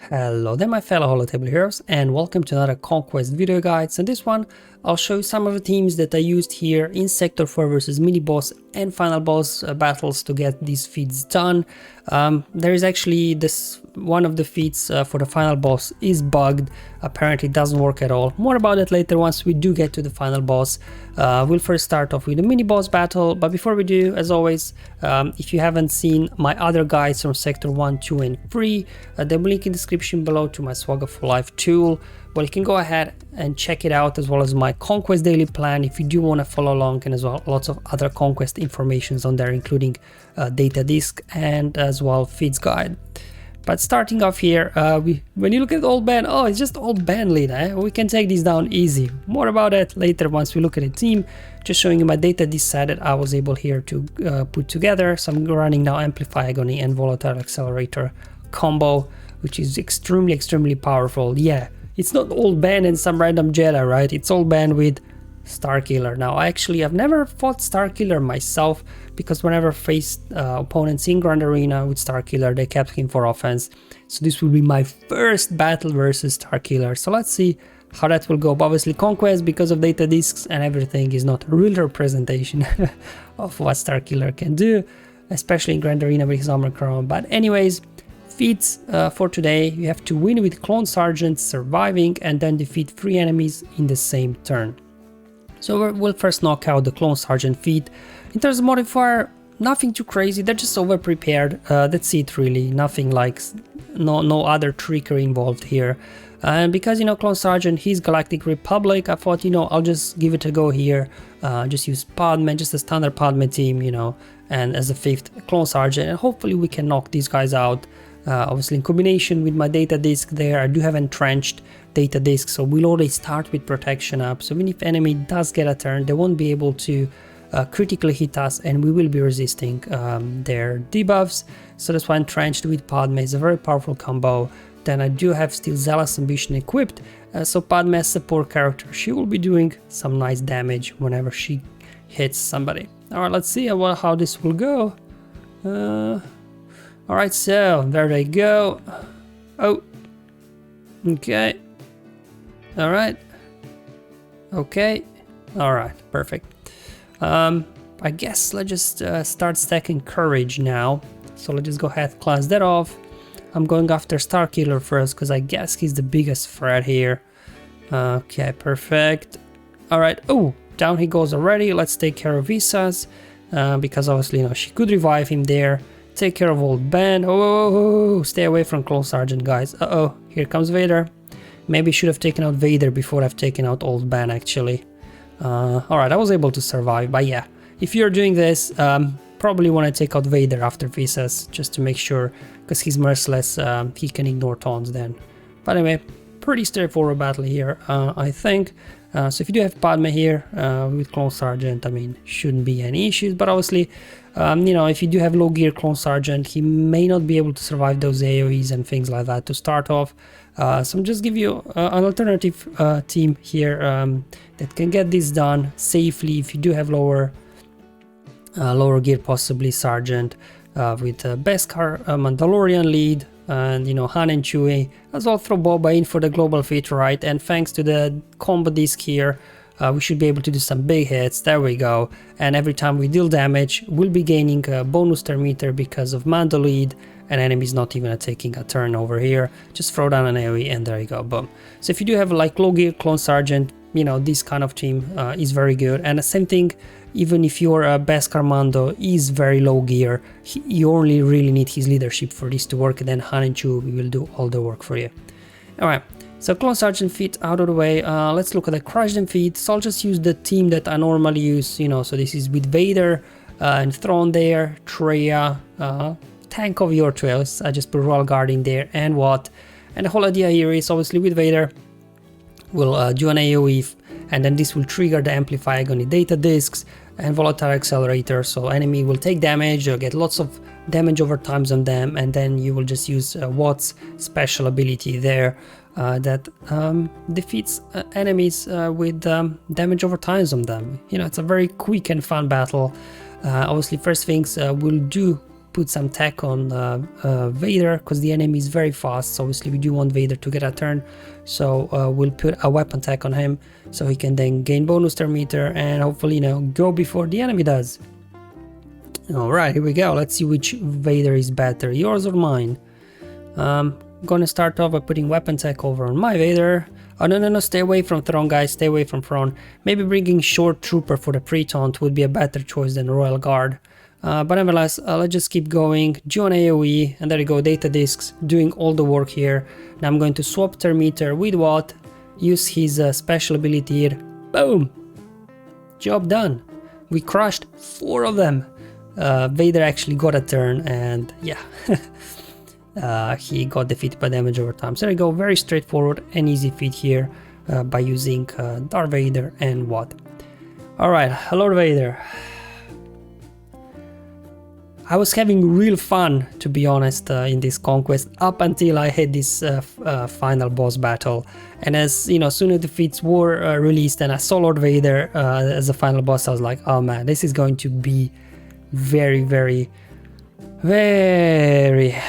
Hello there my fellow Holotable heroes and welcome to another Conquest video guide. So in this one I'll show you some of the teams that I used here in Sector 4 versus mini boss and final boss battles to get these feats done. There is actually this one of the feats for the final boss is bugged. Apparently it doesn't work at all. More about it later once we do get to the final boss. We'll first start off with the mini boss battle, but before we do, as always, if you haven't seen my other guides from Sector 1, 2 and 3, there will link in the description below to my SWGOH for Life tool. Well, you can go ahead and check it out, as well as my Conquest daily plan if you do want to follow along, and as well lots of other Conquest informations on there, including data disk and as well feeds guide. But starting off here, when you look at old band, oh, it's just old band lead, eh? We can take these down easy. More about it later once we look at the team. Just showing you my data disk set that I was able here to put together. So I'm running now Amplify Agony and Volatile Accelerator combo, which is extremely powerful. Yeah, it's not old band and some random Jedi, right? It's old band with Starkiller. Now, I've never fought Starkiller myself, because whenever I faced opponents in Grand Arena with Starkiller, they kept him for offense. So this will be my first battle versus Starkiller. So let's see how that will go. But obviously Conquest, because of data disks and everything, is not a real representation of what Starkiller can do, especially in Grand Arena with his armor crown. But anyways, feats for today: you have to win with Clone Sergeant, surviving, and then defeat 3 enemies in the same turn. So we'll first knock out the Clone Sergeant feat. In terms of modifier, nothing too crazy, they're just over prepared. That's it really, nothing like, no other trickery involved here. And because, you know, Clone Sergeant, he's Galactic Republic, I thought, you know, I'll just give it a go here. Just use Padme, just a standard Padme team, you know, and as a 5th Clone Sergeant, and hopefully we can knock these guys out. Obviously in combination with my data disk there, I do have entrenched data disk, so we'll always start with protection up. So even if enemy does get a turn, they won't be able to critically hit us, and we will be resisting their debuffs. So that's why entrenched with Padme is a very powerful combo. Then I do have still Zealous Ambition equipped, so Padme as support character, she will be doing some nice damage whenever she hits somebody. Alright, let's see how this will go. Alright, so there they go. Oh, okay. Alright. Okay. Alright, perfect. I guess let's just start stacking courage now. So let's just go ahead and class that off. I'm going after Starkiller first, because I guess he's the biggest threat here. Okay, perfect. Alright, oh, down he goes already. Let's take care of Visas, because obviously, you know, she could revive him there. Take care of old band. Oh, stay away from Clone Sergeant, guys. Uh-oh, here comes Vader. Maybe should have taken out Vader before I've taken out old band, actually. Alright, I was able to survive, but yeah, if you're doing this, probably want to take out Vader after Visas, just to make sure, because he's merciless, he can ignore taunts then. But anyway, pretty straightforward battle here, I think. So if you do have Padme here with Clone Sergeant, I mean, shouldn't be any issues, but obviously, you know, if you do have low gear Clone Sergeant, he may not be able to survive those AoEs and things like that to start off. So I'm just give you an alternative team here that can get this done safely if you do have lower gear, possibly Sergeant, with Beskar, Mandalorian lead, and, you know, Han and Chewie, as well throw Boba in for the global feat, right? And thanks to the combo disc here, we should be able to do some big hits. There we go. And every time we deal damage, we'll be gaining a bonus turn meter because of Mando lead, and enemies not even taking a turn over here. Just throw down an AoE and there you go, boom. So if you do have like low gear Clone Sergeant, you know, this kind of team is very good. And the same thing, even if your Beskar Mando is very low gear, you only really need his leadership for this to work, and then Han and Chewie will do all the work for you. Alright, so Clone Sergeant feat out of the way. Let's look at the Crush Them feat. So I'll just use the team that I normally use, you know, so this is with Vader and Thrawn there, Treya, tank of your choice. I just put Royal Guard in there and what. And the whole idea here is obviously with Vader, we'll do an AoE, and then this will trigger the Amplify Agony data disks and Volatile Accelerator, so enemy will take damage, you'll get lots of damage over times on them, and then you will just use Watt's special ability there that defeats enemies with damage over times on them. You know, it's a very quick and fun battle. Obviously, first things we'll do put some tech on Vader, because the enemy is very fast, so obviously we do want Vader to get a turn. So we'll put a weapon tech on him, so he can then gain bonus turn meter and hopefully, you know, go before the enemy does. Alright, here we go. Let's see which Vader is better, yours or mine. I'm gonna start off by putting weapon tech over on my Vader. Oh, no, stay away from Throne, guys, stay away from Throne. Maybe bringing Short Trooper for the pre-taunt would be a better choice than Royal Guard. But nevertheless, let's just keep going. G on AoE, and there you go, data discs, doing all the work here. Now I'm going to swap turn meter with Watt, use his special ability here. Boom! Job done. We crushed 4 of them. Vader actually got a turn, and yeah, he got defeated by damage over time. So there you go, very straightforward and easy feat here by using Darth Vader and Watt. Alright, Lord Vader. I was having real fun, to be honest, in this conquest up until I had this final boss battle. And as you know, soon as the defeats were released and I saw Lord Vader as a final boss, I was like, oh man, this is going to be very,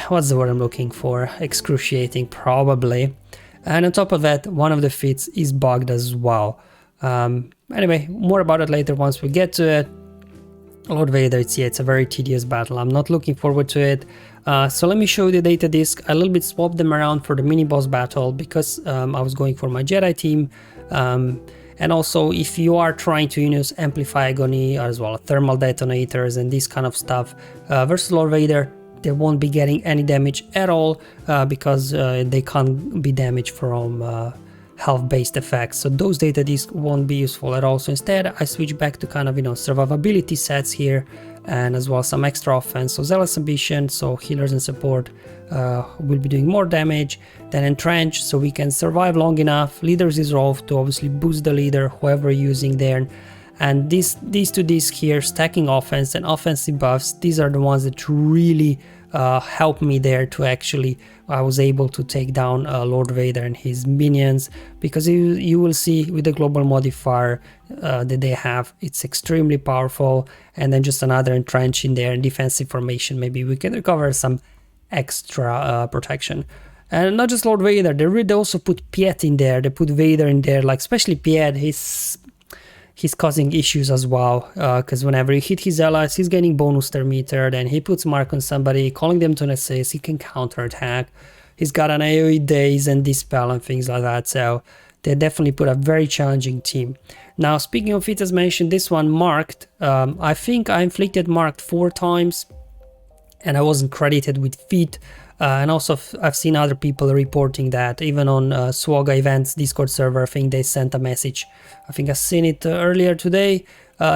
what's the word I'm looking for? Excruciating, probably. And on top of that, one of the feats is bugged as well. Anyway, more about it later once we get to it. Lord Vader, it's a very tedious battle. I'm not looking forward to it. So let me show you the data disc. I a little bit swapped them around for the mini boss battle because I was going for my Jedi team. And also, if you are trying to use Amplify Agony as well, thermal detonators and this kind of stuff versus Lord Vader, they won't be getting any damage at all because they can't be damaged from health-based effects. So those data discs won't be useful at all. So instead, I switch back to kind of, you know, survivability sets here, and as well some extra offense. So Zealous Ambition, so healers and support will be doing more damage. Then Entrench, so we can survive long enough. Leader's Resolve to obviously boost the leader, whoever you're using there. And these 2 discs here, stacking offense and offensive buffs, these are the ones that really helped me there to actually, I was able to take down Lord Vader and his minions, because you will see with the global modifier that they have, it's extremely powerful. And then just another entrench in there, defensive formation, maybe we can recover some extra protection. And not just Lord Vader, they also put Piet in there, they put Vader in there, like especially Piet, he's causing issues as well, because whenever he hit his allies, he's getting bonus turn meter, then he puts mark on somebody, calling them to an assist, he can counterattack, he's got an AoE daze and dispel and things like that, so they definitely put a very challenging team. Now, speaking of feat, as mentioned, this one marked, I think I inflicted marked 4 times, and I wasn't credited with feat. And also I've seen other people reporting that, even on SWGOH events Discord server, I think they sent a message. I think I've seen it earlier today,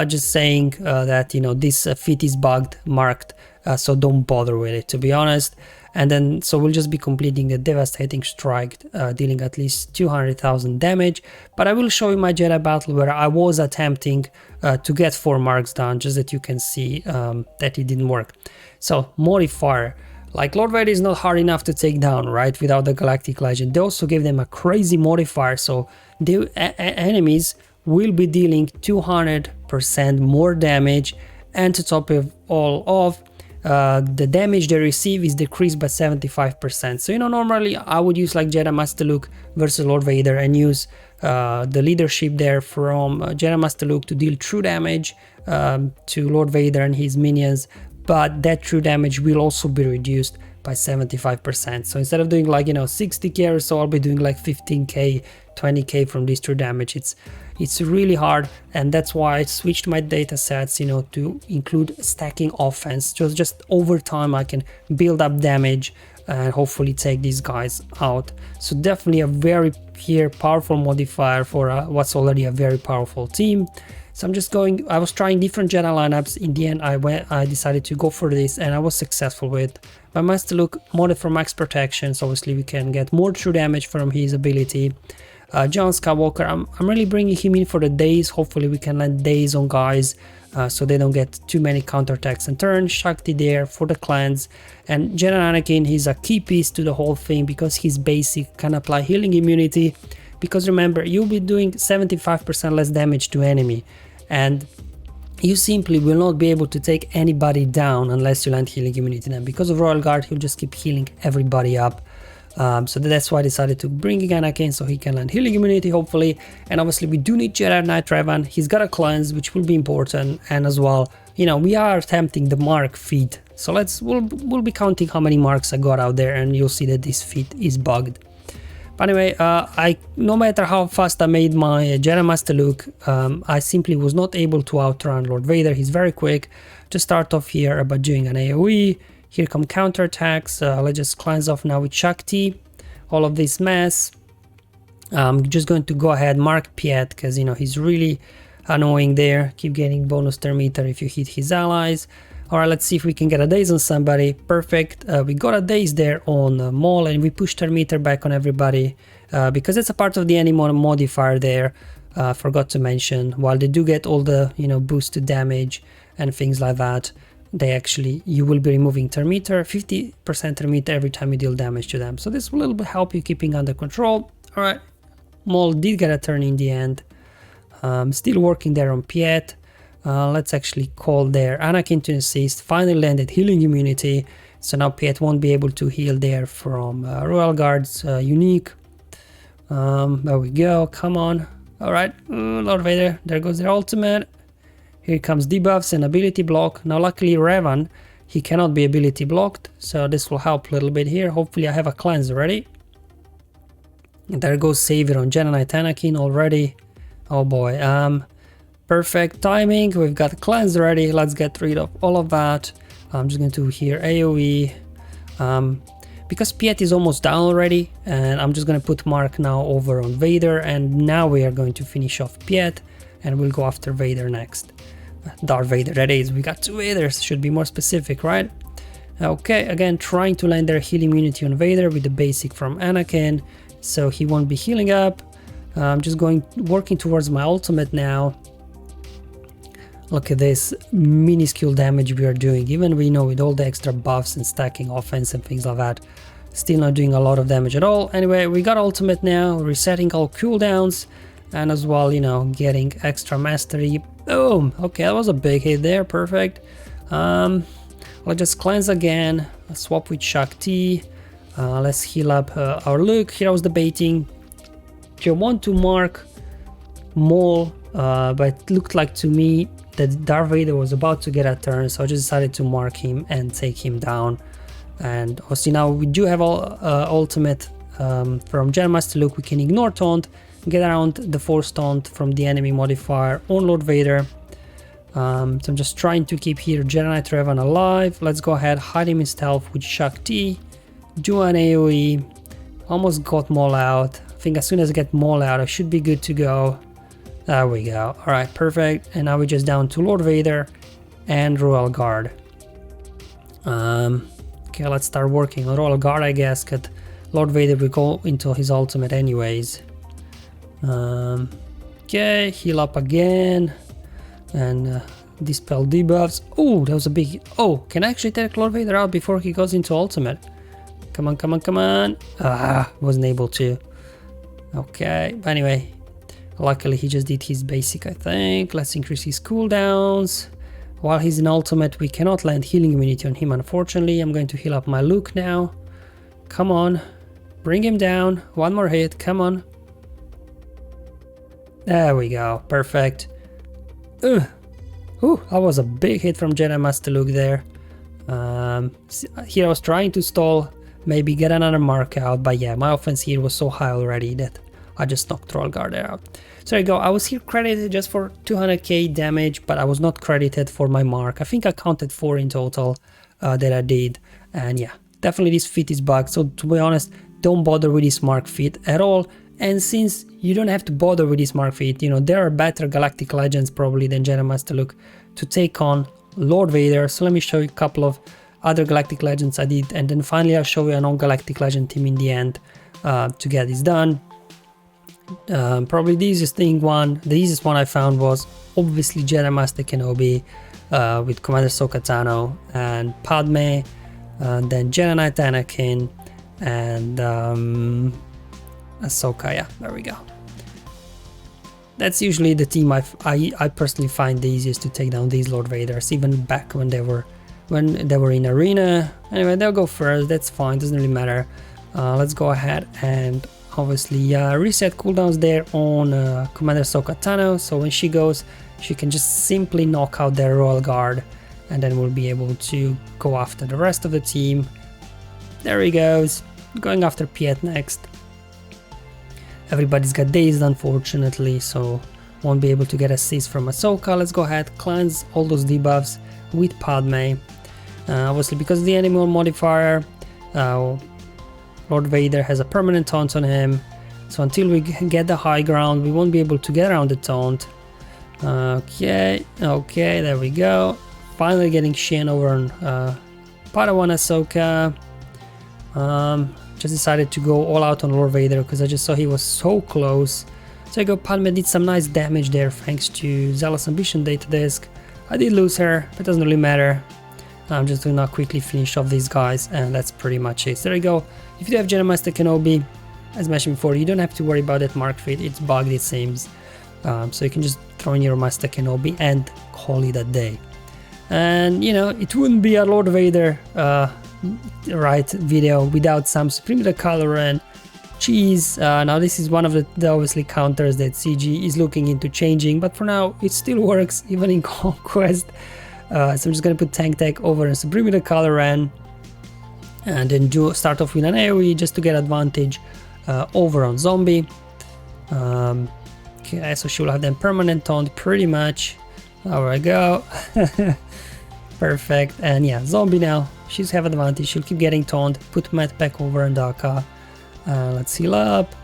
just saying that, you know, this feat is bugged, marked, so don't bother with it, to be honest. And then, so we'll just be completing the Devastating Strike, dealing at least 200,000 damage. But I will show you my Jedi battle where I was attempting to get 4 marks done, just that you can see that it didn't work. So, modifier. Like, Lord Vader is not hard enough to take down, right, without the Galactic Legend. They also gave them a crazy modifier, so the enemies will be dealing 200% more damage, and to top it all off, the damage they receive is decreased by 75%. So, you know, normally I would use like Jedi Master Luke versus Lord Vader and use the leadership there from Jedi Master Luke to deal true damage to Lord Vader and his minions, but that true damage will also be reduced by 75%. So instead of doing like, you know, 60k or so, I'll be doing like 15k, 20k from this true damage. It's really hard, and that's why I switched my data sets, you know, to include stacking offense. Just over time I can build up damage and hopefully take these guys out. So definitely a very powerful modifier for what's already a very powerful team. So I was trying different Jedi lineups. In the end, I decided to go for this, and I was successful with my Master Luke modded for max protection, so obviously we can get more true damage from his ability. John Skywalker, I'm really bringing him in for the daze. Hopefully we can land daze on guys so they don't get too many counterattacks and turns. Shakti there for the clans. And General Anakin, he's a key piece to the whole thing because he's basic, can apply healing immunity. Because remember, you'll be doing 75% less damage to enemy. And you simply will not be able to take anybody down unless you land healing immunity. And because of Royal Guard, he'll just keep healing everybody up. So that's why I decided to bring Anakin, so he can land healing immunity, hopefully. And obviously we do need Jedi Knight Revan. He's got a cleanse, which will be important. And as well, you know, we are attempting the mark feat. So we'll be counting how many marks I got out there, and you'll see that this feat is bugged. But anyway, no matter how fast I made my Jedi Master Luke, I simply was not able to outrun Lord Vader. He's very quick. To start off here by doing an AoE. Here come counterattacks. Let's just cleanse off now with Shakti all of this mess. I'm just going to go ahead, mark Piet, because you know he's really annoying there. Keep getting bonus turn meter if you hit his allies. Alright, let's see if we can get a daze on somebody. Perfect. We got a daze there on Maul, and we pushed our meter back on everybody because it's a part of the enemy modifier there. Forgot to mention, while they do get all the, you know, boost to damage and things like that, they actually, you will be removing turn meter, 50% turn meter every time you deal damage to them. So this will help you keeping under control. Alright, Maul did get a turn in the end. Still working there on Piet. Let's actually call there Anakin to assist. Finally landed healing immunity, so now Piet won't be able to heal there from Royal Guard's unique. There we go, come on. Alright, Lord Vader, there goes their ultimate. Here comes debuffs and ability block. Now luckily Revan, he cannot be ability blocked, so this will help a little bit here. Hopefully I have a cleanse ready. And there goes Savior on Jedi Knight Anakin already. Oh boy, perfect timing. We've got a cleanse ready. Let's get rid of all of that. I'm just going to here AoE. Because Piet is almost down already, and I'm just going to put Mark now over on Vader, and now we are going to finish off Piet, and we'll go after Vader next. Darth Vader, that is. We got two Vaders, should be more specific, right? Okay, again, trying to land their healing immunity on Vader with the basic from Anakin, so he won't be healing up. I'm just working towards my ultimate now. Look at this minuscule damage we are doing, even we know with all the extra buffs and stacking offense and things like that, still not doing a lot of damage at all. Anyway, we got ultimate now, resetting all cooldowns, and as well, you know, getting extra mastery. Boom! Okay, that was a big hit there, perfect. Let's just cleanse again, let's swap with Shakti, let's heal up our Luke. Here I was debating, do you want to mark Maul, but it looked like to me that Darth Vader was about to get a turn, so I just decided to mark him and take him down. And also now we do have all ultimate from Jedi Master Luke. We can ignore taunt, get around the force taunt from the enemy modifier on Lord Vader. So I'm just trying to keep here Jedi Knight Revan alive. Let's go ahead, hide him in stealth with Shakti, do an AoE. Almost got Maul out. I think as soon as I get Maul out I should be good to go. There we go. Alright, perfect. And now we're just down to Lord Vader and Royal Guard. Okay, let's start working on Royal Guard, I guess, because Lord Vader will go into his ultimate anyways. Okay, heal up again. And dispel debuffs. Oh, that was a big... Oh, can I actually take Lord Vader out before he goes into ultimate? Come on, come on, come on. Wasn't able to. Okay, but anyway... Luckily he just did his basic, I think. Let's increase his cooldowns. While he's in ultimate, we cannot land healing immunity on him, unfortunately. I'm going to heal up my Luke now. Come on. Bring him down. One more hit. Come on. There we go. Perfect. Ooh, that was a big hit from Jedi Master Luke there. Here I was trying to stall, maybe get another mark out, but yeah, my offense here was so high already that I just knocked Royal Guard out. So there you go, I was here credited just for 200k damage, but I was not credited for my mark. I think I counted 4 in total that I did, and yeah, definitely this feat is bugged, so to be honest, don't bother with this mark feat at all. And since you don't have to bother with this mark feat, you know, there are better Galactic Legends probably than Jedi Master Luke to take on Lord Vader. So let me show you a couple of other Galactic Legends I did, and then finally I'll show you a non-Galactic Legend team in the end to get this done. Probably the easiest one I found was obviously Jedi Master Kenobi with Commander Ahsoka Tano and Padme, and then Jedi Knight Anakin and Ahsoka. Yeah, there we go. That's usually the team I personally find the easiest to take down, these Lord Vaders, even back when they were in arena. Anyway, they'll go first, that's fine, doesn't really matter. Let's go ahead and obviously reset cooldowns there on Commander Ahsoka Tano, so when she goes, she can just simply knock out their Royal Guard, and then we'll be able to go after the rest of the team. There he goes, going after Piet next. Everybody's got dazed, unfortunately, so won't be able to get assist from Ahsoka. Let's go ahead, cleanse all those debuffs with Padme. Obviously, because of the animal modifier, Lord Vader has a permanent taunt on him, so until we get the high ground, we won't be able to get around the taunt. Okay, there we go. Finally getting Shin over on Padawan Ahsoka. Just decided to go all out on Lord Vader because I just saw he was so close. So I go, Padme did some nice damage there thanks to Zealous Ambition data disk. I did lose her, but it doesn't really matter. I'm just gonna quickly finish off these guys, and that's pretty much it. So there you go. If you do have Jedi Master Kenobi, as mentioned before, you don't have to worry about that mark fit. It's bugged, it seems. So you can just throw in your Master Kenobi and call it a day. And you know, it wouldn't be a Lord Vader video without some Supreme Color and cheese. Now this is one of the obviously counters that CG is looking into changing, but for now it still works even in Conquest. So I'm just gonna put Tank Tech over a Supreme Color and then start off with an AoE just to get advantage over on Zombie. Okay, so she'll have them permanent taunt pretty much. There we go. Perfect. And yeah, Zombie now, she's have advantage, she'll keep getting taunt. Put Matt back over on Daka. Let's heal up.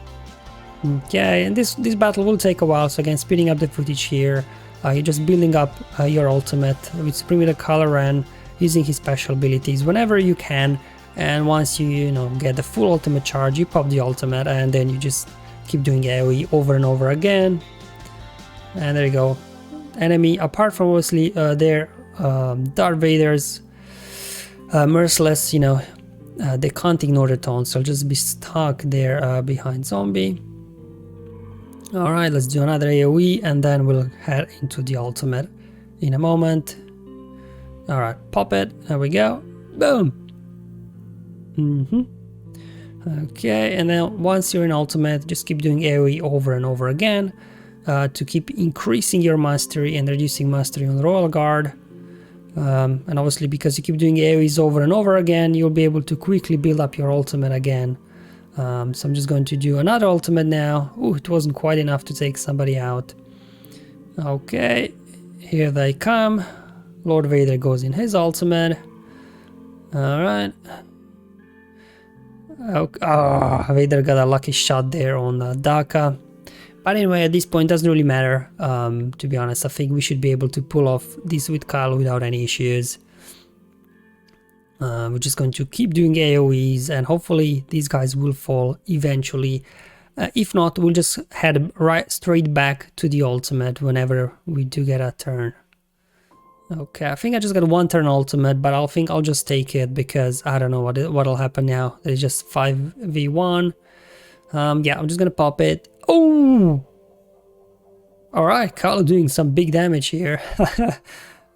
Okay, and this battle will take a while, so again, speeding up the footage here. You're just building up your ultimate with Supreme Color and using his special abilities whenever you can, and once you get the full ultimate charge, you pop the ultimate, and then you just keep doing AoE over and over again. And there you go. Enemy, apart from obviously their Darth Vader's merciless, they can't ignore the taunt, so I'll just be stuck there behind Zombie. Alright, let's do another AoE and then we'll head into the ultimate in a moment. Alright, pop it, there we go, boom! Okay, and then once you're in ultimate, just keep doing AoE over and over again to keep increasing your mastery and reducing mastery on the Royal Guard. And obviously because you keep doing AoEs over and over again, you'll be able to quickly build up your ultimate again. So I'm just going to do another ultimate now. Ooh, it wasn't quite enough to take somebody out. Okay, here they come. Lord Vader goes in his ultimate. Alright. Oh, Vader got a lucky shot there on Daka. But anyway, at this point, it doesn't really matter. To be honest, I think we should be able to pull off this with Kyle without any issues. We're just going to keep doing AoEs, and hopefully these guys will fall eventually. If not, we'll just head straight back to the ultimate whenever we do get a turn. Okay, I think I just got one turn ultimate, but I'll just take it because I don't know what'll happen now. It's just 5v1. Yeah, I'm just gonna pop it. Oh! Alright, Kyle doing some big damage here.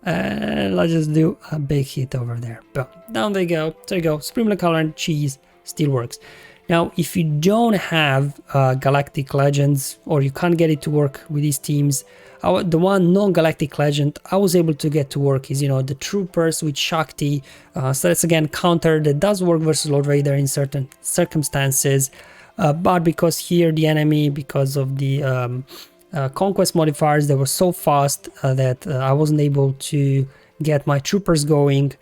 And let's just do a big hit over there. Boom. Down they go. There you go. Supreme Color and cheese still works. Now, if you don't have Galactic Legends, or you can't get it to work with these teams, the one non-Galactic Legend I was able to get to work is, the Troopers with Shakti. So that's again counter that does work versus Lord Vader in certain circumstances. But because here the enemy, because of the Conquest modifiers, they were so fast that I wasn't able to get my Troopers going.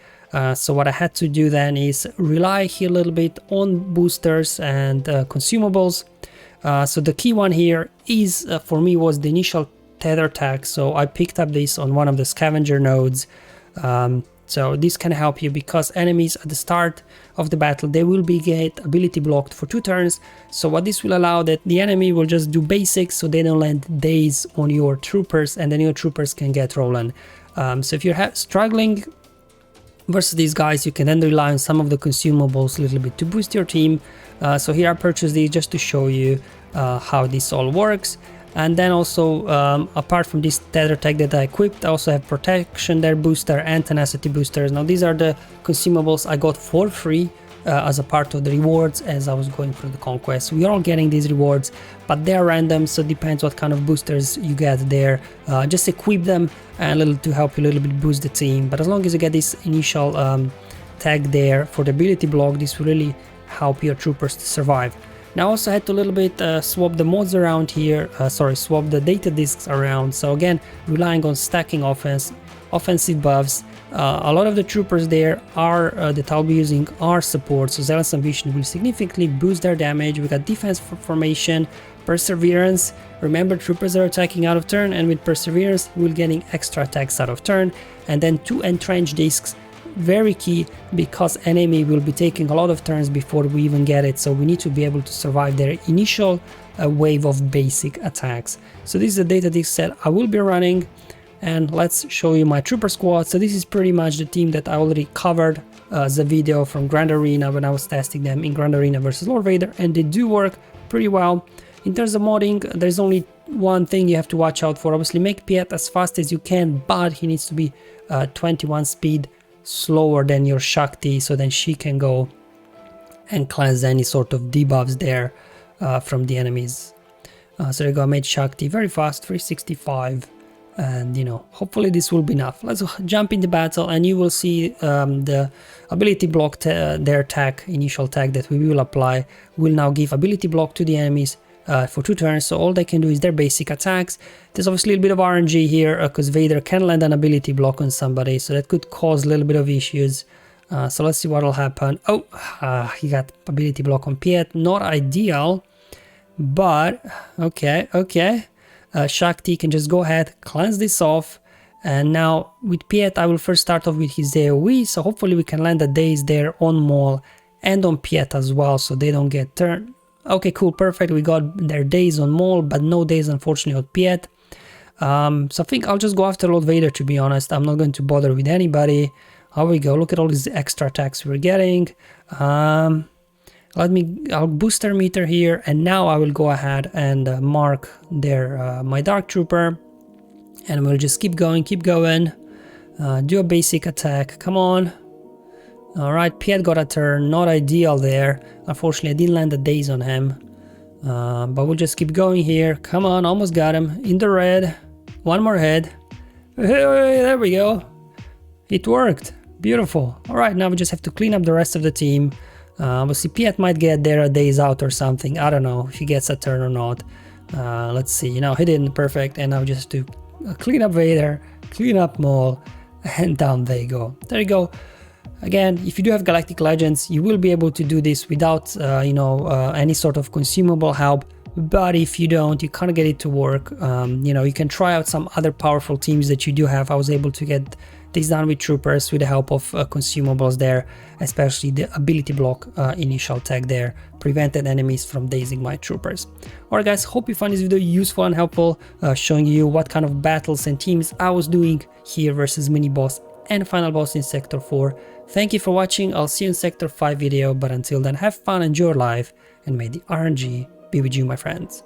So what I had to do then is rely here a little bit on boosters and consumables. So the key one here is for me was the initial tether tag. So I picked up this on one of the scavenger nodes. So this can help you because enemies at the start of the battle, they will get ability blocked for 2 turns. So what this will allow that the enemy will just do basics, so they don't land daze on your troopers, and then your troopers can get rolling. So if you're struggling versus these guys, you can then rely on some of the consumables a little bit to boost your team. So here I purchased these just to show you how this all works. And then also, apart from this tether tech that I equipped, I also have protection there booster and tenacity boosters. Now these are the consumables I got for free as a part of the rewards as I was going through the conquest. We are all getting these rewards, but they're random, so it depends what kind of boosters you get there. Just equip them and to help you a little bit boost the team. But as long as you get this initial tag there for the ability block, this will really help your troopers to survive. Now I also had to a little bit swap the mods around here, swap the data discs around. So again, relying on stacking offensive buffs. A lot of the troopers there are that I'll be using are support, so Zealous Ambition will significantly boost their damage. We got defense formation, perseverance. Remember, troopers are attacking out of turn, and with perseverance we're getting extra attacks out of turn. And then 2 entrench discs, very key, because enemy will be taking a lot of turns before we even get it, so we need to be able to survive their initial wave of basic attacks. So this is the data disc set I will be running, and let's show you my trooper squad. So this is pretty much the team that I already covered the video from Grand Arena when I was testing them in Grand Arena versus Lord Vader, and they do work pretty well. In terms of modding, there's only one thing you have to watch out for. Obviously make Piet as fast as you can, but he needs to be 21 speed slower than your Shakti, so then she can go and cleanse any sort of debuffs there from the enemies. So there you go, I made Shakti very fast, 365, and you know, hopefully this will be enough. Let's jump into battle, and you will see the ability block, their tag, initial tag that we will apply will now give ability block to the enemies for 2 turns, so all they can do is their basic attacks. There's obviously a little bit of RNG here because Vader can land an ability block on somebody, so that could cause a little bit of issues. So let's see what will happen. Oh, he got ability block on Piet, not ideal, but okay. Shakti can just go ahead, cleanse this off, and now with Piet I will first start off with his AoE, so hopefully we can land a daze there on Maul and on Piet as well, so they don't get turned. Okay, cool, perfect. We got their days on Maul, but no days unfortunately on Piet. So I think I'll just go after Lord Vader, to be honest. I'm not going to bother with anybody. Here we go, look at all these extra attacks we're getting. I'll boost their meter here, and now I will go ahead and mark their my Dark Trooper, and we'll just keep going, do a basic attack, come on. Alright, Piet got a turn, not ideal there. Unfortunately, I didn't land the daze on him. But we'll just keep going here. Come on, almost got him. In the red. One more head. Hey, there we go. It worked. Beautiful. Alright, now we just have to clean up the rest of the team. Obviously, Piet might get there a daze out or something. I don't know if he gets a turn or not. Let's see. You know, he didn't. Perfect. And now just to clean up Vader, clean up Maul, and down they go. There you go. Again, if you do have Galactic Legends, you will be able to do this without, any sort of consumable help. But if you don't, you can't get it to work. You can try out some other powerful teams that you do have. I was able to get this done with troopers with the help of consumables there, especially the ability block initial tag there prevented enemies from dazing my troopers. Alright guys, hope you found this video useful and helpful, showing you what kind of battles and teams I was doing here versus mini boss and final boss in Sector 4. Thank you for watching. I'll see you in Sector 5 video, but until then, have fun, enjoy your life, and may the RNG be with you, my friends.